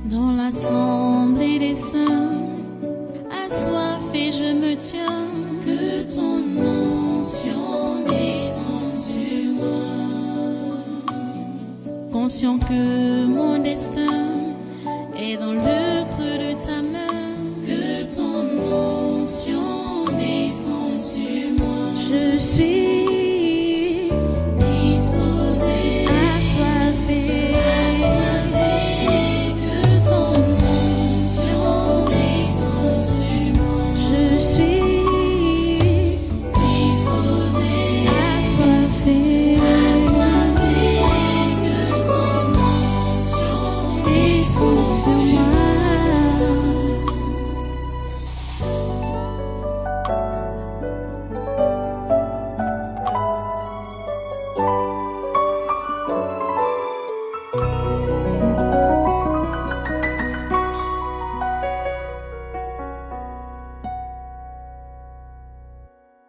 Dans l'assemblée des saints, assoiffé je me tiens, que ton onction descende sur moi. Conscient que mon destin est dans le creux de ta main, que ton onction descende sur moi. Je suis disposé, assoiffé, que ton onction descende sur moi. Je suis disposé, assoiffé, que ton onction descende sur moi.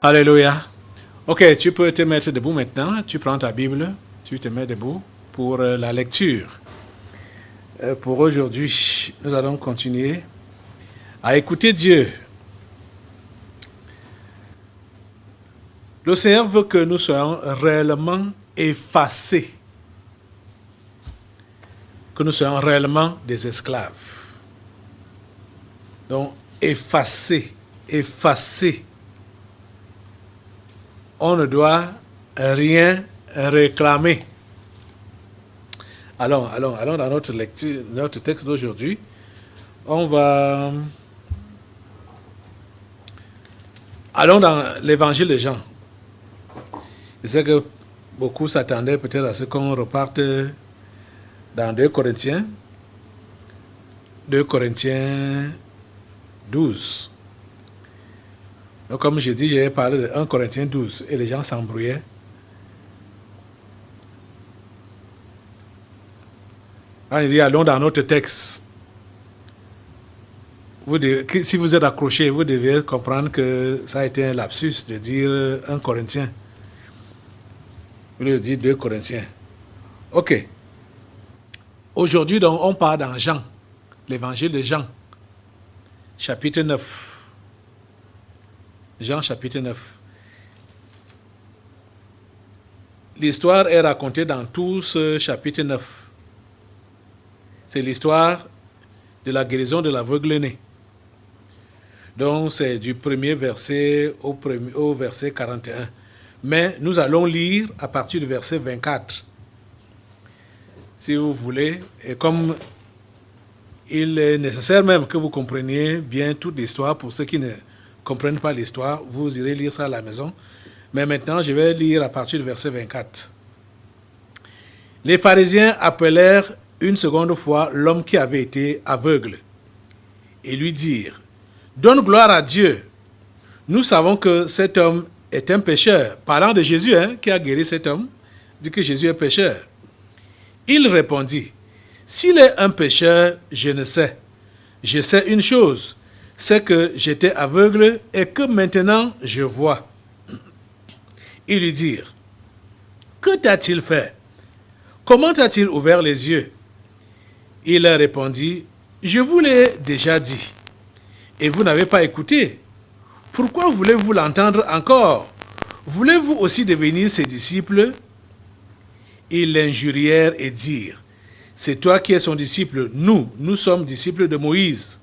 Alléluia. Ok, tu peux te mettre debout maintenant. Tu prends ta Bible, tu te mets debout pour la lecture. Pour aujourd'hui, nous allons continuer à écouter Dieu. Le Seigneur veut que nous soyons réellement effacés, que nous soyons réellement des esclaves. Donc, effacés. On ne doit rien réclamer. Allons dans notre lecture, notre texte d'aujourd'hui. Allons dans l'évangile de Jean. Je sais que beaucoup s'attendaient peut-être à ce qu'on reparte dans 2 Corinthiens 12. Donc, comme j'ai dit, j'ai parlé de 1 Corinthiens 12 et les gens s'embrouillaient. Quand il dit allons dans notre texte, si vous êtes accroché, vous devez comprendre que ça a été un lapsus de dire 1 Corinthiens. Vous devez dire 2 Corinthiens. Ok. Aujourd'hui, donc, on part dans Jean, l'évangile de Jean, chapitre 9. Jean chapitre 9. L'histoire est racontée dans tout ce chapitre 9. C'est l'histoire de la guérison de l'aveugle-né. Donc c'est du premier verset au verset 41. Mais nous allons lire à partir du verset 24. Si vous voulez, et comme il est nécessaire même que vous compreniez bien toute l'histoire, pour ceux qui ne comprennent pas l'histoire, vous irez lire ça à la maison. Mais maintenant, je vais lire à partir du verset 24. Les pharisiens appelèrent une seconde fois l'homme qui avait été aveugle et lui dirent: donne gloire à Dieu. Nous savons que cet homme est un pécheur. Parlant de Jésus, qui a guéri cet homme, dit que Jésus est pécheur. Il répondit: s'il est un pécheur, je ne sais. Je sais une chose, c'est que j'étais aveugle et que maintenant je vois. Ils lui dirent: que t'a-t-il fait? Comment t'a-t-il ouvert les yeux? Il leur répondit: je vous l'ai déjà dit, et vous n'avez pas écouté. Pourquoi voulez-vous l'entendre encore? Voulez-vous aussi devenir ses disciples? Ils l'injurièrent et dirent: c'est toi qui es son disciple, nous sommes disciples de Moïse.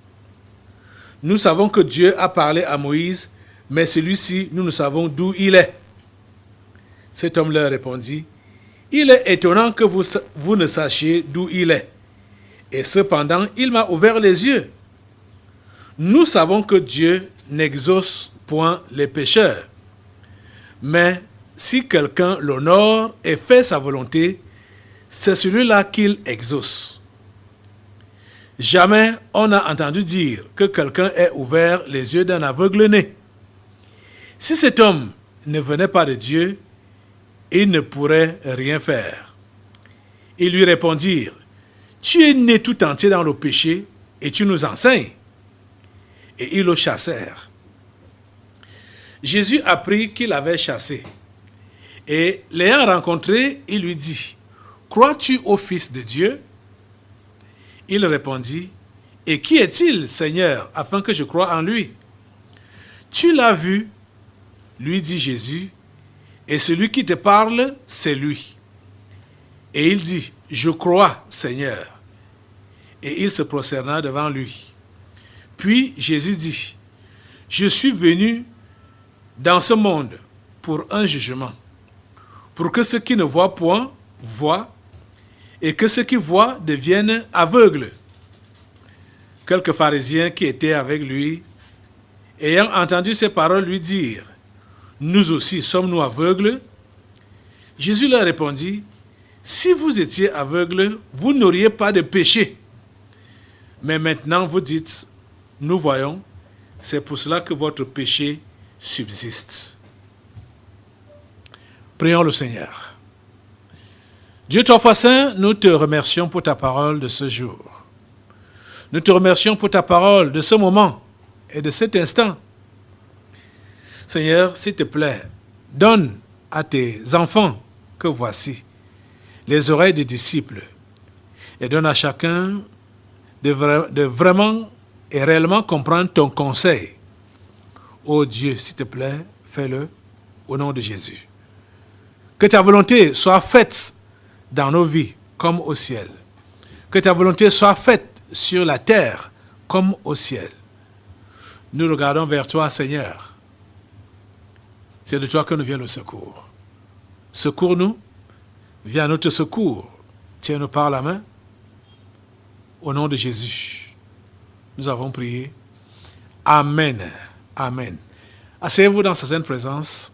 Nous savons que Dieu a parlé à Moïse, mais celui-ci, nous ne savons d'où il est. Cet homme leur répondit: il est étonnant que vous ne sachiez d'où il est. Et cependant, il m'a ouvert les yeux. Nous savons que Dieu n'exauce point les pécheurs. Mais si quelqu'un l'honore et fait sa volonté, c'est celui-là qu'il exauce. Jamais on n'a entendu dire que quelqu'un ait ouvert les yeux d'un aveugle-né. Si cet homme ne venait pas de Dieu, il ne pourrait rien faire. Ils lui répondirent: tu es né tout entier dans le péché et tu nous enseignes. Et ils le chassèrent. Jésus apprit qu'il avait chassé. Et l'ayant rencontré, il lui dit: crois-tu au Fils de Dieu? Il répondit, « Et qui est-il, Seigneur, afin que je croie en lui ?» « Tu l'as vu, lui dit Jésus, et celui qui te parle, c'est lui. » Et il dit, « Je crois, Seigneur. » Et il se prosterna devant lui. Puis Jésus dit, « Je suis venu dans ce monde pour un jugement, pour que ceux qui ne voient point voient, et que ceux qui voient deviennent aveugles. » Quelques pharisiens qui étaient avec lui, ayant entendu ces paroles, lui dirent, « Nous aussi sommes-nous aveugles ?» Jésus leur répondit, « Si vous étiez aveugles, vous n'auriez pas de péché. Mais maintenant vous dites, « Nous voyons », c'est pour cela que votre péché subsiste. Prions le Seigneur. Dieu Toi Saint, nous te remercions pour ta parole de ce jour. Nous te remercions pour ta parole de ce moment et de cet instant. Seigneur, s'il te plaît, donne à tes enfants que voici les oreilles des disciples et donne à chacun de vraiment et réellement comprendre ton conseil. Oh Dieu, s'il te plaît, fais-le au nom de Jésus. Que ta volonté soit faite dans nos vies comme au ciel. Que ta volonté soit faite sur la terre comme au ciel. Nous regardons vers toi, Seigneur. C'est de toi que nous vient le secours. Secours-nous, viens à notre secours. Tiens-nous par la main. Au nom de Jésus, nous avons prié. Amen. Amen. Asseyez-vous dans sa sainte présence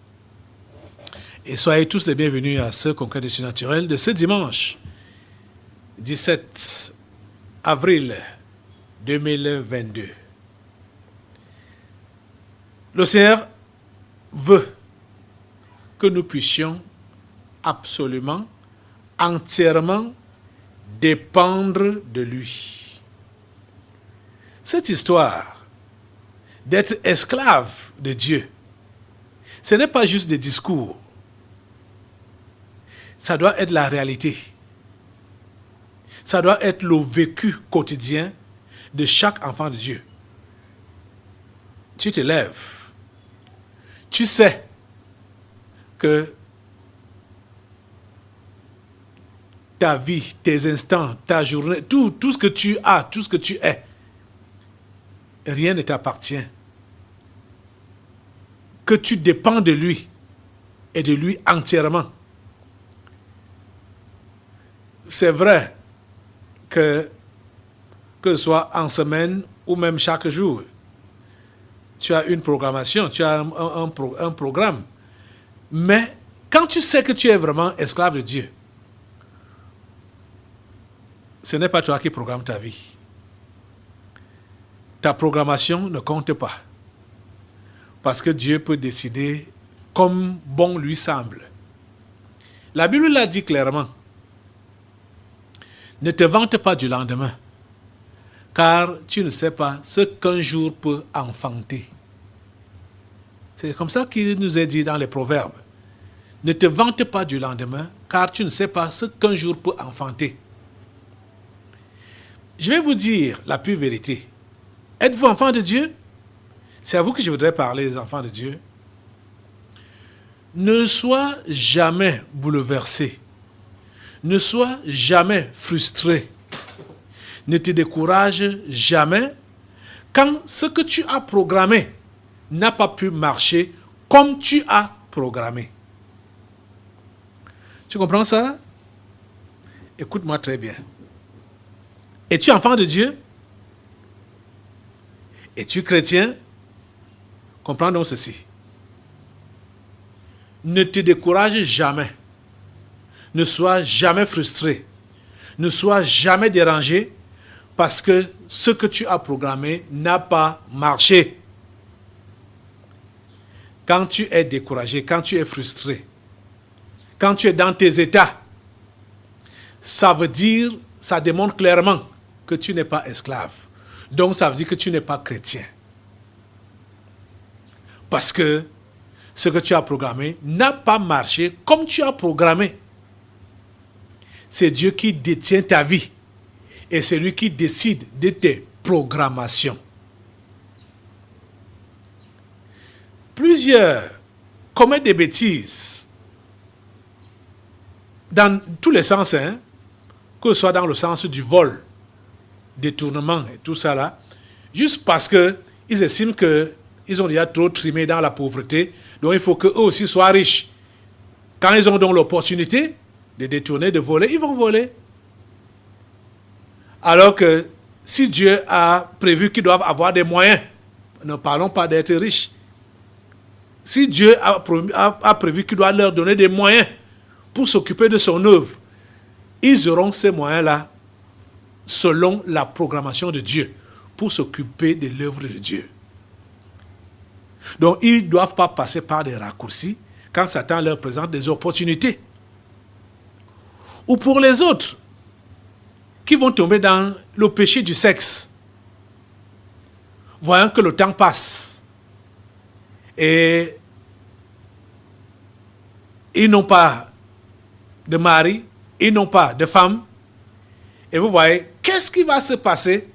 et soyez tous les bienvenus à ce congrès du surnaturel de ce dimanche 17 avril 2022. Le Seigneur veut que nous puissions absolument, entièrement dépendre de lui. Cette histoire d'être esclave de Dieu, ce n'est pas juste des discours. Ça doit être la réalité. Ça doit être le vécu quotidien de chaque enfant de Dieu. Tu te lèves. Tu sais que ta vie, tes instants, ta journée, tout ce que tu as, tout ce que tu es, rien ne t'appartient. Que tu dépends de lui et de lui entièrement. C'est vrai que ce soit en semaine ou même chaque jour, tu as une programmation, tu as un programme. Mais quand tu sais que tu es vraiment esclave de Dieu, ce n'est pas toi qui programme ta vie. Ta programmation ne compte pas. Parce que Dieu peut décider comme bon lui semble. La Bible l'a dit clairement. Ne te vante pas du lendemain, car tu ne sais pas ce qu'un jour peut enfanter. C'est comme ça qu'il nous est dit dans les Proverbes. Ne te vante pas du lendemain, car tu ne sais pas ce qu'un jour peut enfanter. Je vais vous dire la pure vérité. Êtes-vous enfant de Dieu? C'est à vous que je voudrais parler, les enfants de Dieu. Ne sois jamais bouleversé. Ne sois jamais frustré. Ne te décourage jamais quand ce que tu as programmé n'a pas pu marcher comme tu as programmé. Tu comprends ça? Écoute-moi très bien. Es-tu enfant de Dieu? Es-tu chrétien? Comprends donc ceci. Ne te décourage jamais. Ne sois jamais frustré. Ne sois jamais dérangé parce que ce que tu as programmé n'a pas marché. Quand tu es découragé, quand tu es frustré, quand tu es dans tes états, ça veut dire, ça démontre clairement que tu n'es pas esclave. Donc ça veut dire que tu n'es pas chrétien. Parce que ce que tu as programmé n'a pas marché comme tu as programmé. C'est Dieu qui détient ta vie. est celui qui décide de tes programmations. Plusieurs commettent des bêtises dans tous les sens, hein, que ce soit dans le sens du vol, détournement et tout ça là, juste parce qu'ils estiment qu'ils ont déjà trop trimé dans la pauvreté, donc il faut qu'eux aussi soient riches. Quand ils ont donc l'opportunité de détourner, de voler, ils vont voler. Alors que si Dieu a prévu qu'ils doivent avoir des moyens, ne parlons pas d'être riches. Si Dieu a prévu qu'il doit leur donner des moyens pour s'occuper de son œuvre, ils auront ces moyens-là selon la programmation de Dieu pour s'occuper de l'œuvre de Dieu. Donc, ils ne doivent pas passer par des raccourcis quand Satan leur présente des opportunités. Ou pour les autres qui vont tomber dans le péché du sexe, voyant que le temps passe et ils n'ont pas de mari, ils n'ont pas de femme, et vous voyez, qu'est-ce qui va se passer?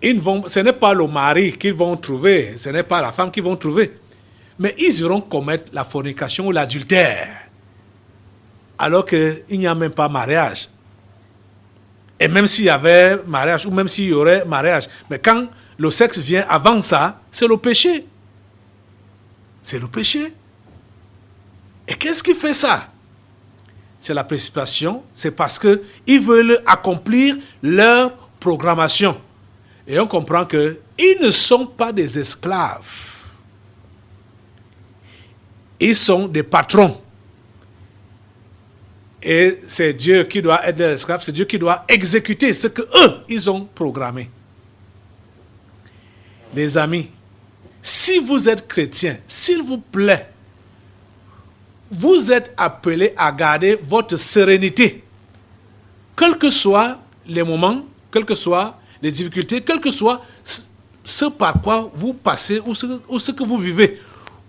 Ce n'est pas le mari qu'ils vont trouver, ce n'est pas la femme qu'ils vont trouver, mais ils iront commettre la fornication ou l'adultère, alors qu'il n'y a même pas mariage. Et même s'il y avait mariage, ou même s'il y aurait mariage, mais quand le sexe vient avant ça, c'est le péché. C'est le péché. Et qu'est-ce qui fait ça? C'est la précipitation, c'est parce qu'ils veulent accomplir leur programmation. Et on comprend qu'ils ne sont pas des esclaves. Ils sont des patrons. Et c'est Dieu qui doit être leur esclave, c'est Dieu qui doit exécuter ce qu'eux, ils ont programmé. Les amis, si vous êtes chrétiens, s'il vous plaît, vous êtes appelés à garder votre sérénité. Quels que soient les moments, quelles que soient les difficultés, quel que soit ce par quoi vous passez, ou ce que vous vivez,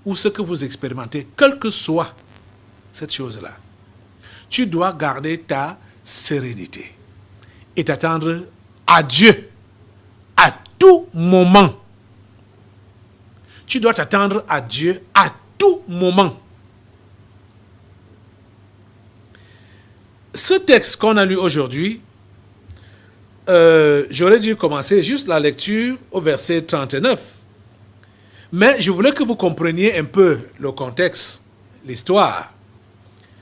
ou ce que vous expérimentez, quelle que soit cette chose-là, tu dois garder ta sérénité et t'attendre à Dieu à tout moment. Tu dois t'attendre à Dieu à tout moment. Ce texte qu'on a lu aujourd'hui, j'aurais dû commencer juste la lecture au verset 39. Mais je voulais que vous compreniez un peu le contexte, l'histoire.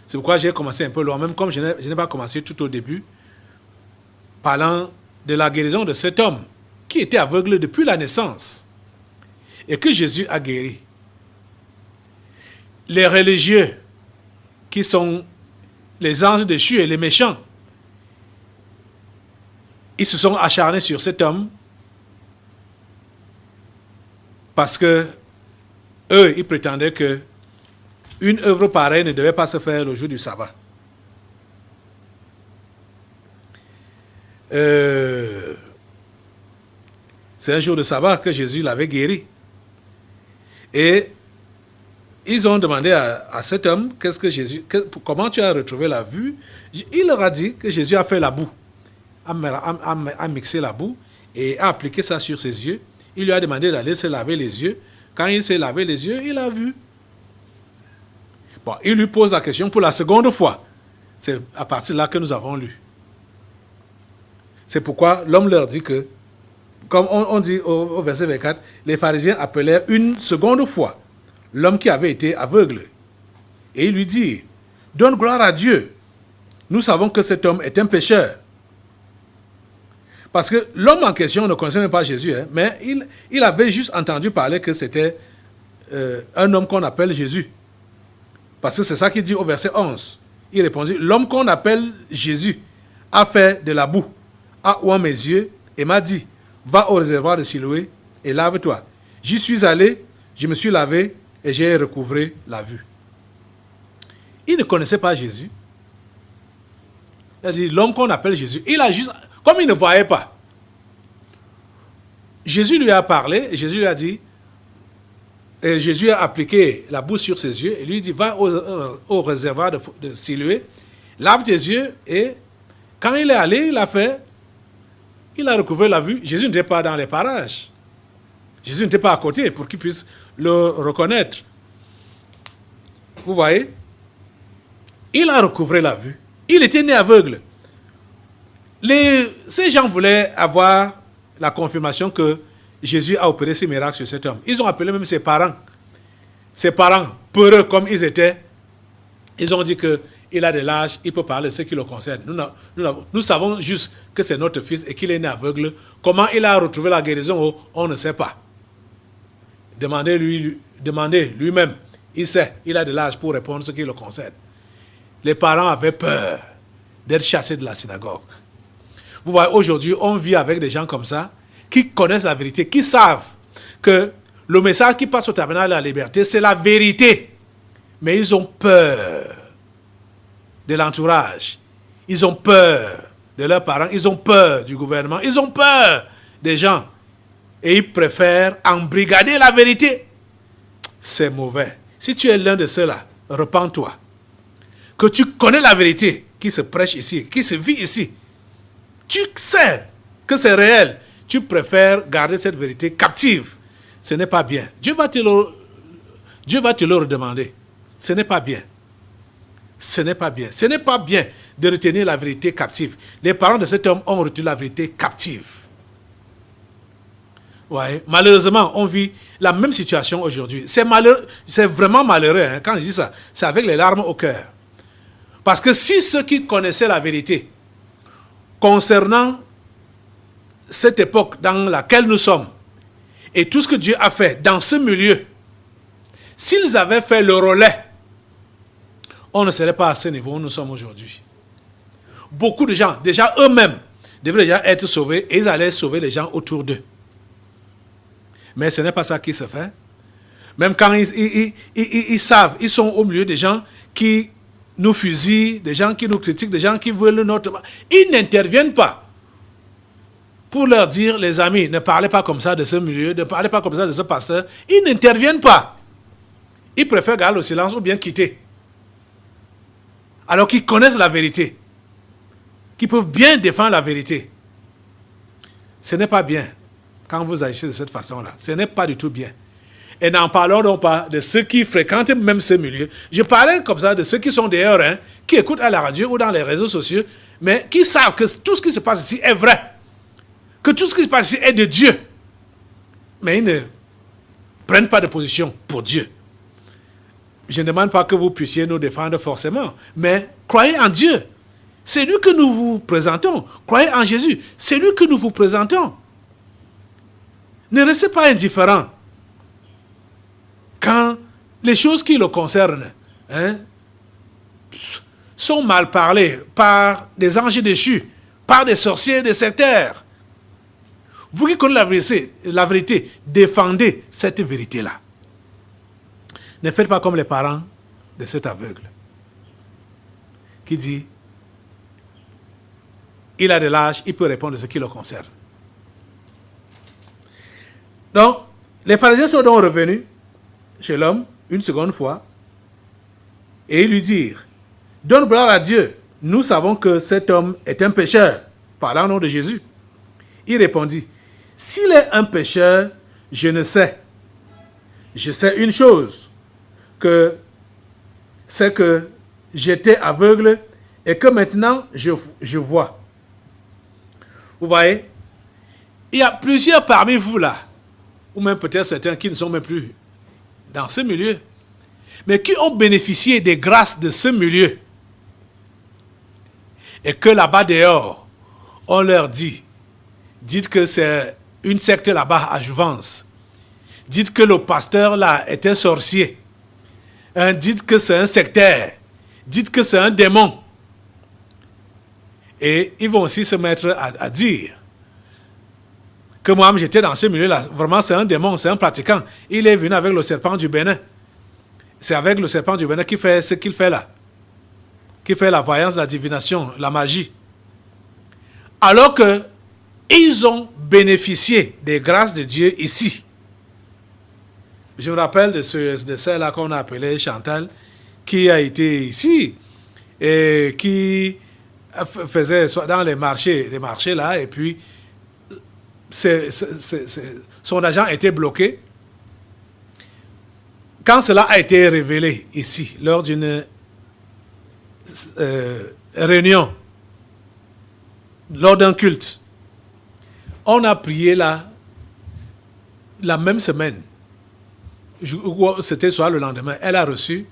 C'est pourquoi j'ai commencé un peu loin, même comme je n'ai pas commencé tout au début, parlant de la guérison de cet homme qui était aveugle depuis la naissance et que Jésus a guéri. Les religieux, qui sont les anges déchus et les méchants, ils se sont acharnés sur cet homme parce que eux, ils prétendaient que une œuvre pareille ne devait pas se faire le jour du sabbat. C'est un jour de sabbat que Jésus l'avait guéri. Et ils ont demandé à cet homme, comment tu as retrouvé la vue? Il leur a dit que Jésus a fait la boue, a mixé la boue et a appliqué ça sur ses yeux. Il lui a demandé d'aller se laver les yeux. Quand il s'est lavé les yeux, il a vu. Bon, il lui pose la question pour la seconde fois. C'est à partir de là que nous avons lu. C'est pourquoi l'homme leur dit que, comme on dit au verset 24, les pharisiens appelèrent une seconde fois l'homme qui avait été aveugle. Et il lui dit, donne gloire à Dieu. Nous savons que cet homme est un pécheur. Parce que l'homme en question ne connaissait même pas Jésus, hein, mais il avait juste entendu parler que c'était un homme qu'on appelle Jésus. Parce que c'est ça qu'il dit au verset 11. Il répondit, l'homme qu'on appelle Jésus a fait de la boue, a oint mes yeux et m'a dit, va au réservoir de Siloé et lave-toi. J'y suis allé, je me suis lavé et j'ai recouvré la vue. Il ne connaissait pas Jésus. Il a dit, l'homme qu'on appelle Jésus, il a juste, comme il ne voyait pas, Jésus lui a parlé, et Jésus lui a dit, et Jésus a appliqué la boue sur ses yeux, et lui dit, va au réservoir de Siloé, lave tes yeux, et Quand il est allé, il a recouvré la vue. Jésus n'était pas dans les parages. Jésus n'était pas à côté pour qu'il puisse le reconnaître. Vous voyez? Il a recouvré la vue. Il était né aveugle. Ces gens voulaient avoir la confirmation que Jésus a opéré ces miracles sur cet homme. Ils ont appelé même ses parents. Ses parents, peureux comme ils étaient, ils ont dit qu'il a de l'âge, il peut parler de ce qui le concerne. Nous savons juste que c'est notre fils et qu'il est né aveugle. Comment il a retrouvé la guérison, on ne sait pas. Demandez lui-même. Il sait, il a de l'âge pour répondre à ce qui le concerne. Les parents avaient peur d'être chassés de la synagogue. Vous voyez, aujourd'hui, on vit avec des gens comme ça, qui connaissent la vérité, qui savent que le message qui passe au tabernacle de la liberté, c'est la vérité. Mais ils ont peur de l'entourage. Ils ont peur de leurs parents. Ils ont peur du gouvernement. Ils ont peur des gens. Et ils préfèrent embrigader la vérité. C'est mauvais. Si tu es l'un de ceux-là, repens-toi. Que tu connais la vérité qui se prêche ici, qui se vit ici. Tu sais que c'est réel. Tu préfères garder cette vérité captive. Ce n'est pas bien. Dieu va te le redemander. Ce n'est pas bien. Ce n'est pas bien. Ce n'est pas bien de retenir la vérité captive. Les parents de cet homme ont retenu la vérité captive. Ouais. Malheureusement, on vit la même situation aujourd'hui. C'est vraiment malheureux. Hein. Quand je dis ça, c'est avec les larmes au cœur. Parce que si ceux qui connaissaient la vérité concernant cette époque dans laquelle nous sommes et tout ce que Dieu a fait dans ce milieu, s'ils avaient fait le relais, on ne serait pas à ce niveau où nous sommes aujourd'hui. Beaucoup de gens, déjà eux-mêmes, devraient déjà être sauvés et ils allaient sauver les gens autour d'eux. Mais ce n'est pas ça qui se fait. Même quand ils savent, ils sont au milieu des gens qui nous fusillent, des gens qui nous critiquent, des gens qui veulent notre... Ils n'interviennent pas pour leur dire, les amis, ne parlez pas comme ça de ce milieu, ne parlez pas comme ça de ce pasteur. Ils n'interviennent pas. Ils préfèrent garder le silence ou bien quitter. Alors qu'ils connaissent la vérité, qu'ils peuvent bien défendre la vérité. Ce n'est pas bien quand vous agissez de cette façon-là. Ce n'est pas du tout bien. Et n'en parlons donc pas de ceux qui fréquentent même ce milieu. Je parlais comme ça de ceux qui sont dehors, hein, qui écoutent à la radio ou dans les réseaux sociaux, mais qui savent que tout ce qui se passe ici est vrai. Que tout ce qui se passe ici est de Dieu. Mais ils ne prennent pas de position pour Dieu. Je ne demande pas que vous puissiez nous défendre forcément, mais croyez en Dieu. C'est lui que nous vous présentons. Croyez en Jésus. C'est lui que nous vous présentons. Ne restez pas indifférents quand les choses qui le concernent sont mal parlées par des anges déchus, par des sorciers, des sectaires. Vous qui connaissez la vérité, défendez cette vérité-là. Ne faites pas comme les parents de cet aveugle qui dit, il a de l'âge, il peut répondre à ce qui le concerne. Donc, les pharisiens sont donc revenus chez l'homme une seconde fois et ils lui dirent, donne gloire à Dieu, nous savons que cet homme est un pécheur, parlant au nom de Jésus. Il répondit, s'il est un pécheur, je ne sais. Je sais une chose, c'est que j'étais aveugle et que maintenant je vois. Vous voyez, il y a plusieurs parmi vous là, ou même peut-être certains qui ne sont même plus dans ce milieu, mais qui ont bénéficié des grâces de ce milieu. Et que là-bas dehors, on leur dit, dites que c'est une secte là-bas à Jouvence. Dites que le pasteur là était sorcier. Dites que c'est un sectaire. Dites que c'est un démon. Et ils vont aussi se mettre à dire que moi, j'étais dans ce milieu-là. Vraiment, c'est un démon, c'est un pratiquant. Il est venu avec le serpent du Bénin. C'est avec le serpent du Bénin qu'il fait ce qu'il fait là. Qui fait la voyance, la divination, la magie. Alors que ils ont bénéficié des grâces de Dieu ici. Je me rappelle de celle-là qu'on a appelée Chantal, qui a été ici et qui faisait dans les marchés là, et puis son agent était bloqué. Quand cela a été révélé ici, lors d'une réunion, lors d'un culte, on a prié là, la même semaine, c'était soit le lendemain, elle a reçu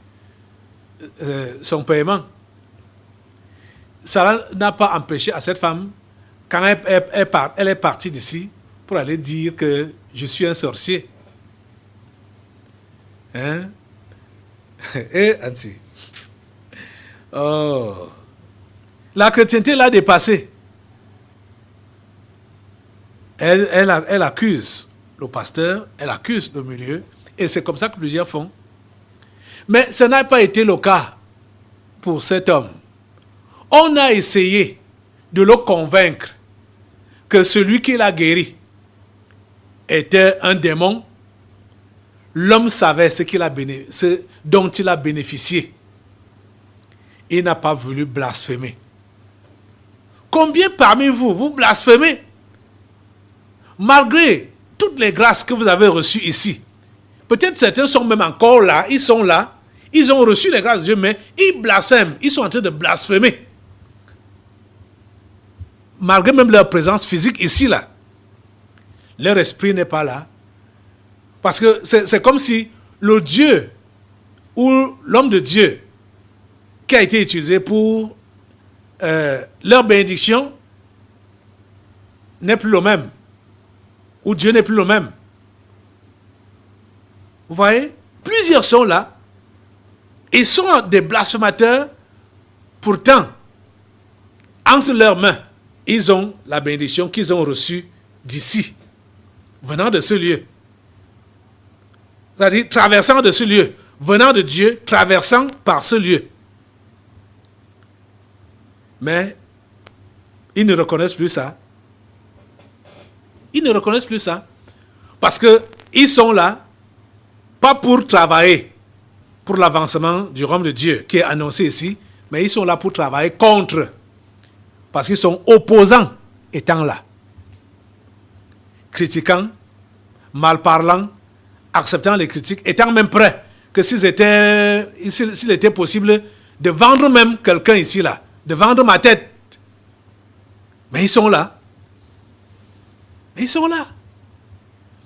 son paiement. Ça n'a pas empêché à cette femme, quand elle est partie d'ici, pour aller dire que je suis un sorcier. Hein? Et Anti. Oh. La chrétienté l'a dépassée. Elle accuse le pasteur, elle accuse le milieu, et c'est comme ça que plusieurs font. Mais ce n'a pas été le cas pour cet homme. On a essayé de le convaincre que celui qui l'a guéri était un démon. L'homme savait ce dont il a bénéficié. Il n'a pas voulu blasphémer. Combien parmi vous, vous blasphémez? Malgré toutes les grâces que vous avez reçues ici. Peut-être certains sont même encore là, ils sont là, ils ont reçu les grâces de Dieu, mais ils blasphèment, ils sont en train de blasphémer. Malgré même leur présence physique ici, là. Leur esprit n'est pas là. Parce que c'est comme si le Dieu ou l'homme de Dieu qui a été utilisé pour leur bénédiction n'est plus le même. Ou Dieu n'est plus le même. Vous voyez? Plusieurs sont là. Ils sont des blasphémateurs. Pourtant, entre leurs mains, ils ont la bénédiction qu'ils ont reçue d'ici, venant de ce lieu. C'est-à-dire traversant de ce lieu, venant de Dieu, traversant par ce lieu. Mais ils ne reconnaissent plus ça. Ils ne reconnaissent plus ça. Parce qu'ils sont là, pas pour travailler pour l'avancement du royaume de Dieu qui est annoncé ici, mais ils sont là pour travailler contre. Parce qu'ils sont opposants étant là. Critiquant, mal parlant, acceptant les critiques, étant même prêts que s'il était possible de vendre même quelqu'un ici là, de vendre ma tête. Mais ils sont là. Mais ils sont là.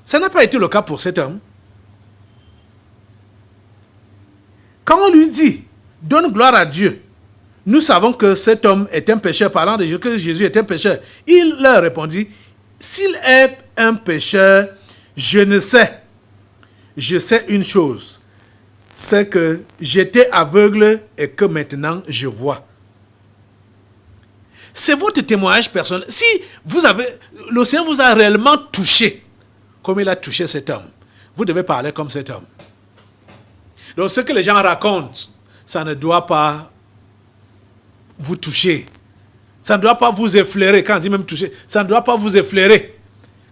Ça n'a pas été le cas pour cet homme. Quand on lui dit, donne gloire à Dieu, nous savons que cet homme est un pécheur, parlant de Dieu, que Jésus est un pécheur. Il leur répondit, s'il est un pécheur, je ne sais. Je sais une chose, c'est que j'étais aveugle et que maintenant je vois. C'est votre témoignage personnel. Si le Seigneur vous a réellement touché, comme il a touché cet homme, vous devez parler comme cet homme. Donc ce que les gens racontent, ça ne doit pas vous toucher. Ça ne doit pas vous effleurer. Quand on dit même toucher, ça ne doit pas vous effleurer.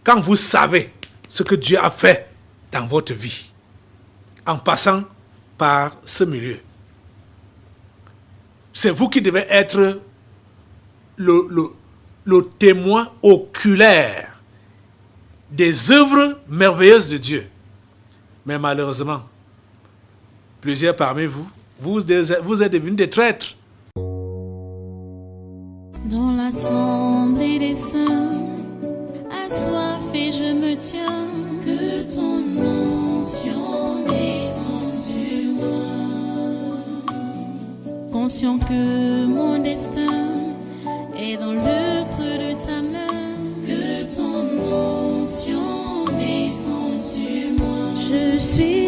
Quand vous savez ce que Dieu a fait dans votre vie, en passant par ce milieu. C'est vous qui devez être le témoin oculaire des œuvres merveilleuses de Dieu. Mais malheureusement, plusieurs parmi vous, vous êtes devenus des traîtres. Dans l'assemblée des saints, assoiffé je me tiens, que ton onction descende sur moi. Conscient que mon destin est dans le creux de ta main, que ton onction descende sur moi. Je suis